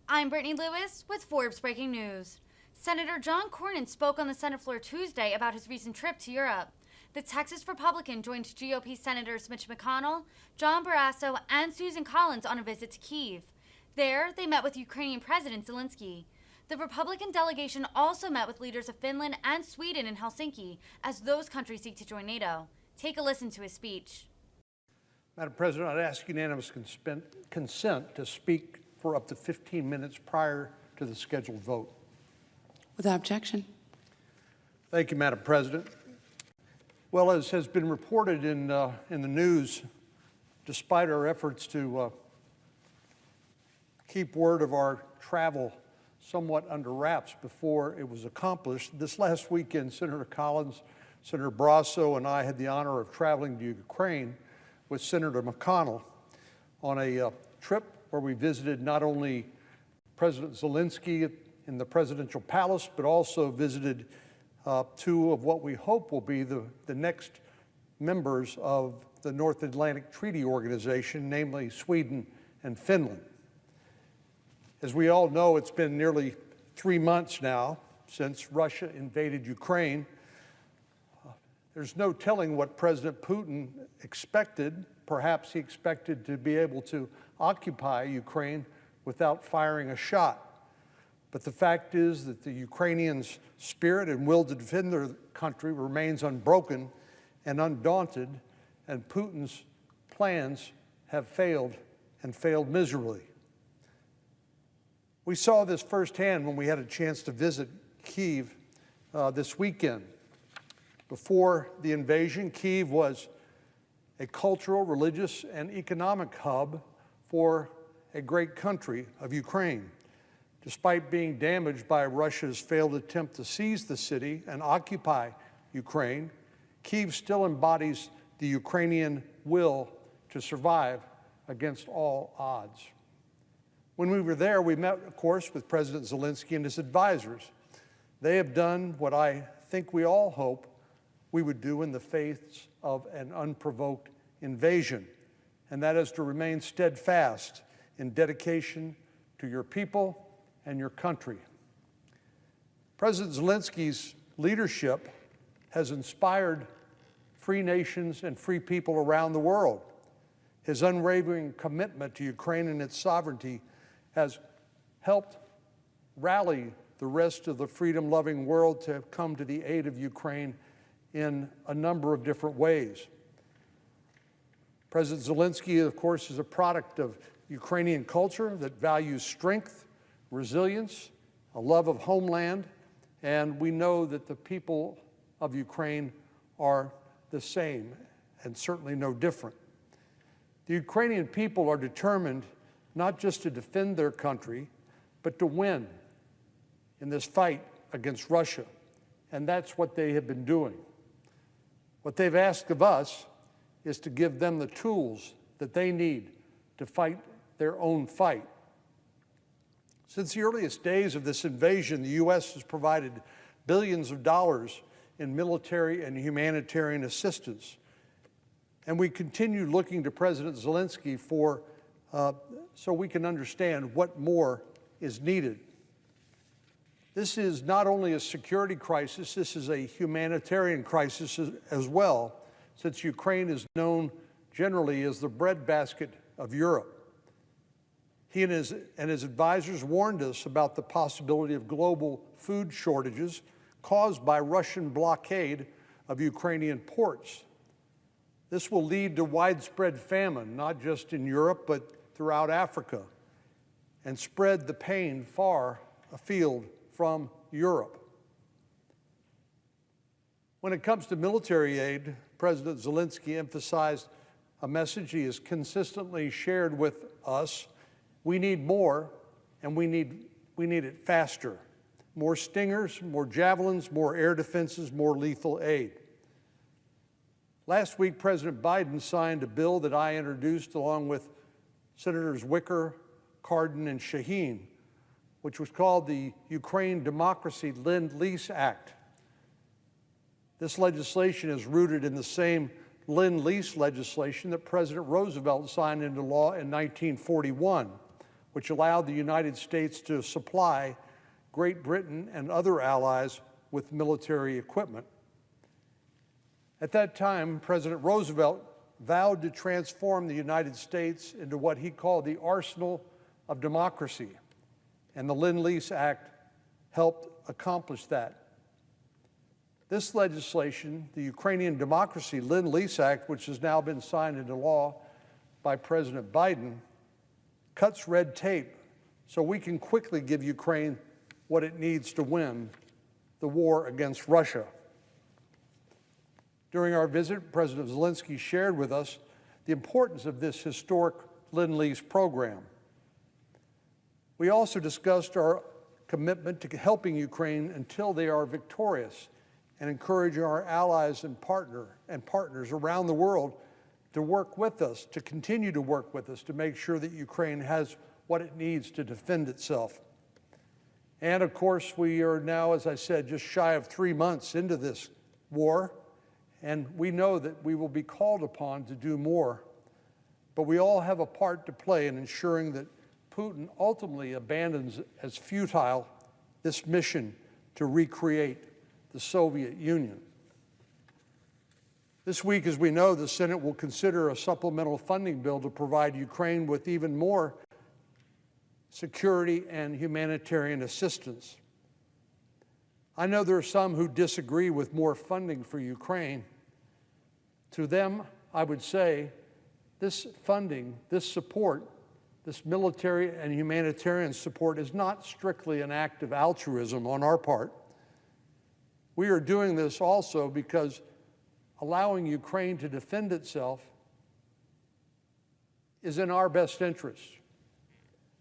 I'm Brittany Lewis with Forbes Breaking News. Senator John Cornyn spoke on the Senate floor Tuesday about his recent trip to Europe. The Texas Republican joined GOP Senators Mitch McConnell, John Barrasso, and Susan Collins on a visit to Kyiv. There, they met with Ukrainian President Zelensky. The Republican delegation also met with leaders of Finland and Sweden in Helsinki as those countries seek to join NATO. Take a listen to his speech. Madam President, I'd ask unanimous consent to speak for up to 15 minutes prior to the scheduled vote. Without objection. Thank you, Madam President. Well, as has been reported in the news, despite our efforts to keep word of our travel somewhat under wraps before it was accomplished, this last weekend, Senator Collins, Senator Barrasso, and I had the honor of traveling to Ukraine with Senator McConnell on a trip where we visited not only President Zelensky in the presidential palace, but also visited two of what we hope will be the next members of the North Atlantic Treaty Organization, namely Sweden and Finland. As we all know, it's been nearly 3 months now since Russia invaded Ukraine. There's no telling what President Putin expected. Perhaps he expected to be able to occupy Ukraine without firing a shot. But the fact is that the Ukrainians' spirit and will to defend their country remains unbroken and undaunted, and Putin's plans have failed and failed miserably. We saw this firsthand when we had a chance to visit Kyiv this weekend. Before the invasion, Kyiv was a cultural, religious, and economic hub for a great country of Ukraine. Despite being damaged by Russia's failed attempt to seize the city and occupy Ukraine, Kyiv still embodies the Ukrainian will to survive against all odds. When we were there, we met, of course, with President Zelensky and his advisors. They have done what I think we all hope we would do in the face of an unprovoked invasion, and that is to remain steadfast in dedication to your people and your country. President Zelensky's leadership has inspired free nations and free people around the world. His unwavering commitment to Ukraine and its sovereignty has helped rally the rest of the freedom-loving world to come to the aid of Ukraine in a number of different ways. President Zelensky, of course, is a product of Ukrainian culture that values strength, resilience, a love of homeland, and we know that the people of Ukraine are the same and certainly no different. The Ukrainian people are determined not just to defend their country, but to win in this fight against Russia, and that's what they have been doing. What they've asked of us is to give them the tools that they need to fight their own fight. Since the earliest days of this invasion, the U.S. has provided billions of dollars in military and humanitarian assistance. And we continue looking to President Zelensky so we can understand what more is needed. This is not only a security crisis, this is a humanitarian crisis as well, since Ukraine is known generally as the breadbasket of Europe. He and his advisors warned us about the possibility of global food shortages caused by Russian blockade of Ukrainian ports. This will lead to widespread famine, not just in Europe, but throughout Africa, and spread the pain far afield from Europe. When it comes to military aid, President Zelensky emphasized a message he has consistently shared with us. We need more, and we need it faster. More Stingers, more Javelins, more air defenses, more lethal aid. Last week, President Biden signed a bill that I introduced along with Senators Wicker, Cardin, and Shaheen, which was called the Ukraine Democracy Lend-Lease Act. This legislation is rooted in the same Lend-Lease legislation that President Roosevelt signed into law in 1941, which allowed the United States to supply Great Britain and other allies with military equipment. At that time, President Roosevelt vowed to transform the United States into what he called the arsenal of democracy, and the Lend-Lease Act helped accomplish that. This legislation, the Ukrainian Democracy Lend-Lease Act, which has now been signed into law by President Biden, cuts red tape so we can quickly give Ukraine what it needs to win the war against Russia. During our visit, President Zelensky shared with us the importance of this historic Lend-Lease program. We also discussed our commitment to helping Ukraine until they are victorious and encouraging our allies and partners around the world to work with us, to continue to work with us to make sure that Ukraine has what it needs to defend itself. And of course, we are now, as I said, just shy of 3 months into this war, and we know that we will be called upon to do more. But we all have a part to play in ensuring that Putin ultimately abandons as futile this mission to recreate the Soviet Union. This week, as we know, the Senate will consider a supplemental funding bill to provide Ukraine with even more security and humanitarian assistance. I know there are some who disagree with more funding for Ukraine. To them, I would say this funding, this support, this military and humanitarian support is not strictly an act of altruism on our part. We are doing this also because allowing Ukraine to defend itself is in our best interest.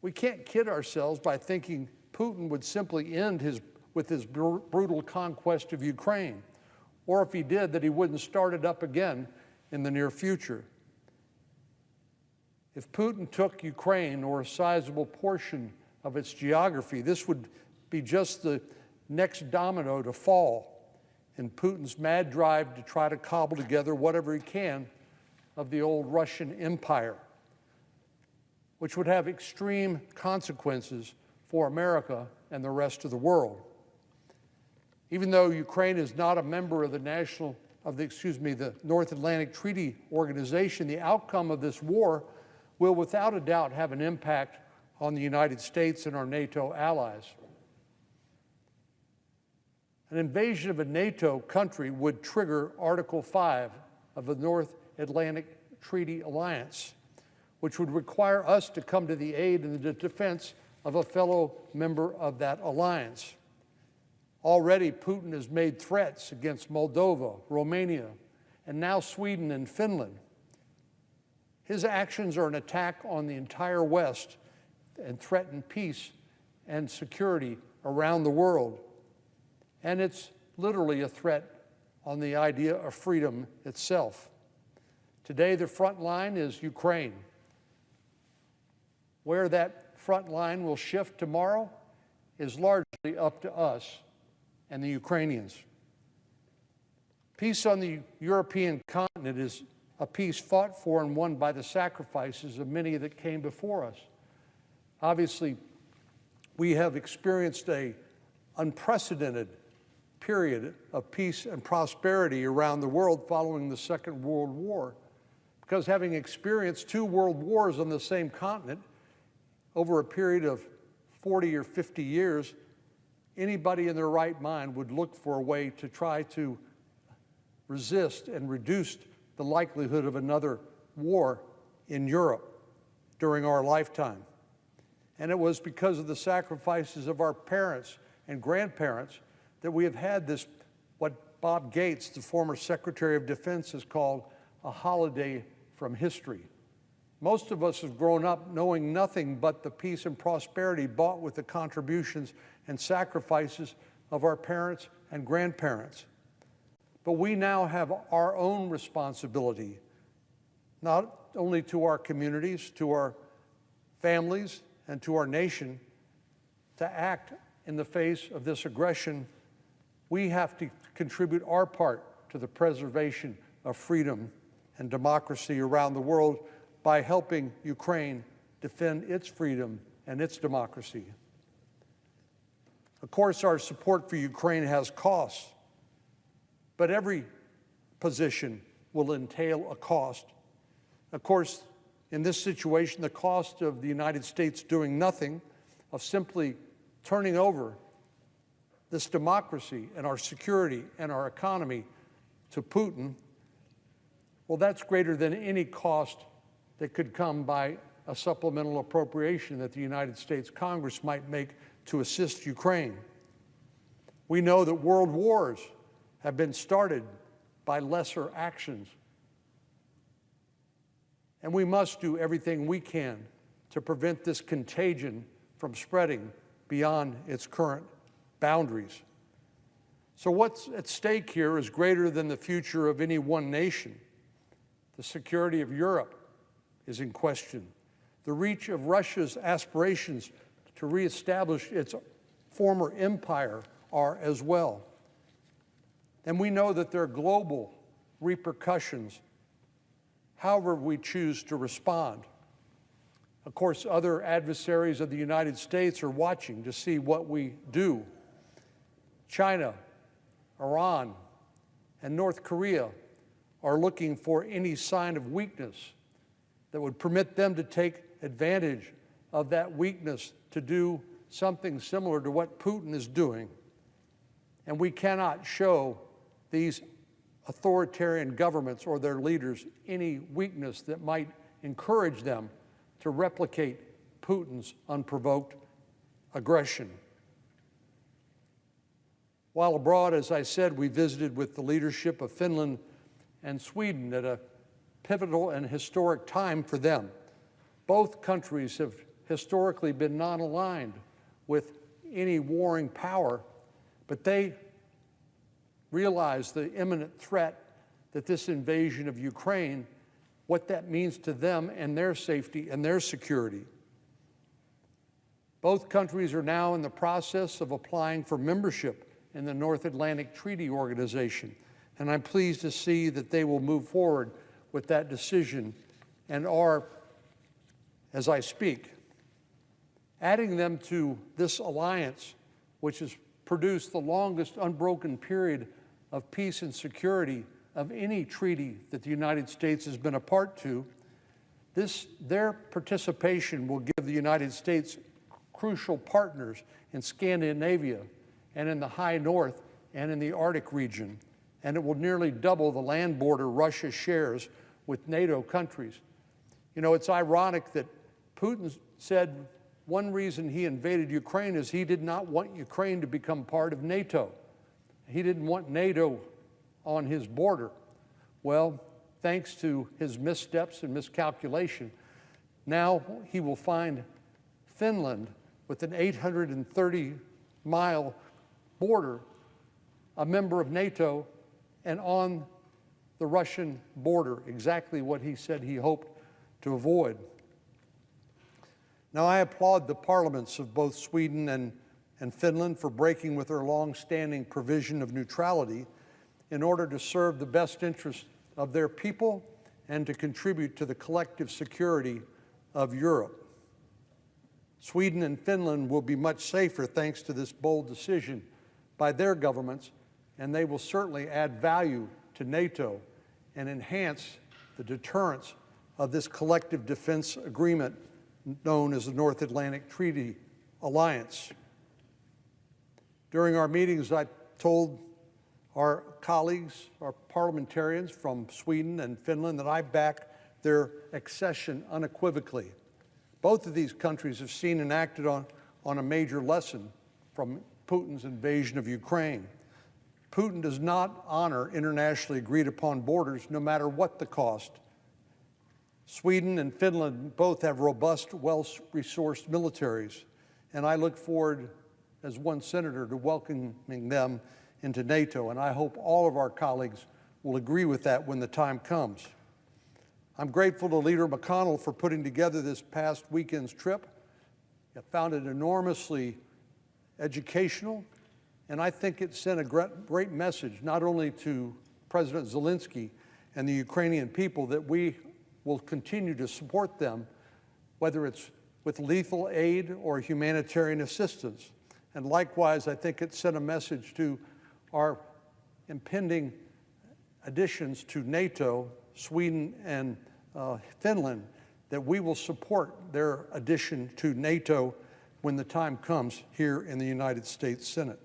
We can't kid ourselves by thinking Putin would simply end with his brutal conquest of Ukraine, or if he did, that he wouldn't start it up again in the near future. If Putin took Ukraine, or a sizable portion of its geography, this would be just the next domino to fall in Putin's mad drive to try to cobble together whatever he can of the old Russian Empire, which would have extreme consequences for America and the rest of the world. Even though Ukraine is not a member of the North Atlantic Treaty Organization, the outcome of this war will without a doubt have an impact on the United States and our NATO allies. An invasion of a NATO country would trigger Article 5 of the North Atlantic Treaty Alliance, which would require us to come to the aid and the defense of a fellow member of that alliance. Already, Putin has made threats against Moldova, Romania, and now Sweden and Finland. His actions are an attack on the entire West and threaten peace and security around the world. And it's literally a threat on the idea of freedom itself. Today, the front line is Ukraine. Where that front line will shift tomorrow is largely up to us and the Ukrainians. Peace on the European continent is a peace fought for and won by the sacrifices of many that came before us. Obviously, we have experienced an unprecedented period of peace and prosperity around the world following the Second World War, because having experienced 2 world wars on the same continent over a period of 40 or 50 years, anybody in their right mind would look for a way to try to resist and reduce the likelihood of another war in Europe during our lifetime. And it was because of the sacrifices of our parents and grandparents that we have had this, what Bob Gates, the former Secretary of Defense, has called a holiday from history. Most of us have grown up knowing nothing but the peace and prosperity bought with the contributions and sacrifices of our parents and grandparents. But we now have our own responsibility, not only to our communities, to our families, and to our nation, to act in the face of this aggression. We have to contribute our part to the preservation of freedom and democracy around the world by helping Ukraine defend its freedom and its democracy. Of course, our support for Ukraine has costs, but every position will entail a cost. Of course, in this situation, the cost of the United States doing nothing, of simply turning over this democracy and our security and our economy to Putin, well, that's greater than any cost that could come by a supplemental appropriation that the United States Congress might make to assist Ukraine. We know that world wars have been started by lesser actions. And we must do everything we can to prevent this contagion from spreading beyond its current boundaries. So what's at stake here is greater than the future of any one nation. The security of Europe is in question. The reach of Russia's aspirations to reestablish its former empire are as well. And we know that there are global repercussions, however we choose to respond. Of course, other adversaries of the United States are watching to see what we do. China, Iran, and North Korea are looking for any sign of weakness that would permit them to take advantage of that weakness to do something similar to what Putin is doing. And we cannot show these authoritarian governments or their leaders any weakness that might encourage them to replicate Putin's unprovoked aggression. While abroad, as I said, we visited with the leadership of Finland and Sweden at a pivotal and historic time for them. Both countries have historically been non-aligned with any warring power, but they realize the imminent threat that this invasion of Ukraine, what that means to them and their safety and their security. Both countries are now in the process of applying for membership in the North Atlantic Treaty Organization, and I'm pleased to see that they will move forward with that decision and are, as I speak, adding them to this alliance, which has produced the longest unbroken period of peace and security of any treaty that the United States has been a part to. Their participation will give the United States crucial partners in Scandinavia and in the high north and in the Arctic region, and it will nearly double the land border Russia shares with NATO countries. You know, it's ironic that Putin said one reason he invaded Ukraine is he did not want Ukraine to become part of NATO. He didn't want NATO on his border. Well, thanks to his missteps and miscalculation, now he will find Finland with an 830-mile border, a member of NATO, and on the Russian border, exactly what he said he hoped to avoid. Now, I applaud the parliaments of both Sweden and Finland for breaking with their long-standing provision of neutrality in order to serve the best interests of their people and to contribute to the collective security of Europe. Sweden and Finland will be much safer thanks to this bold decision by their governments, and they will certainly add value to NATO and enhance the deterrence of this collective defense agreement known as the North Atlantic Treaty Alliance. During our meetings, I told our colleagues, our parliamentarians from Sweden and Finland, that I back their accession unequivocally. Both of these countries have seen and acted on a major lesson from Putin's invasion of Ukraine. Putin does not honor internationally agreed upon borders, no matter what the cost. Sweden and Finland both have robust, well-resourced militaries, and I look forward, as one senator, to welcoming them into NATO, and I hope all of our colleagues will agree with that when the time comes. I'm grateful to Leader McConnell for putting together this past weekend's trip. I found it enormously educational, and I think it sent a great message, not only to President Zelensky and the Ukrainian people, that we will continue to support them, whether it's with lethal aid or humanitarian assistance. And likewise, I think it sent a message to our impending additions to NATO, Sweden and Finland, that we will support their addition to NATO when the time comes here in the United States Senate.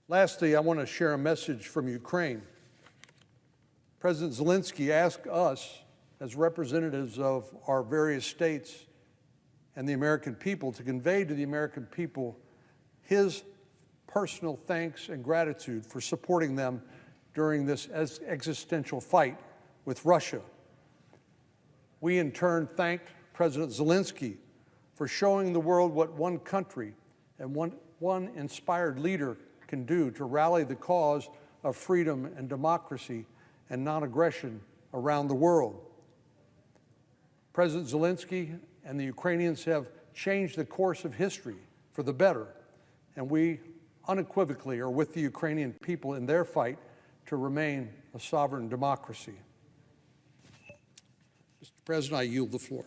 Lastly, I want to share a message from Ukraine. President Zelensky asked us, as representatives of our various states and the American people, to convey to the American people his personal thanks and gratitude for supporting them during this existential fight with Russia. We in turn thanked President Zelensky for showing the world what one country and one inspired leader can do to rally the cause of freedom and democracy and non-aggression around the world. President Zelensky and the Ukrainians have changed the course of history for the better, and we unequivocally are with the Ukrainian people in their fight to remain a sovereign democracy. Mr. President, I yield the floor.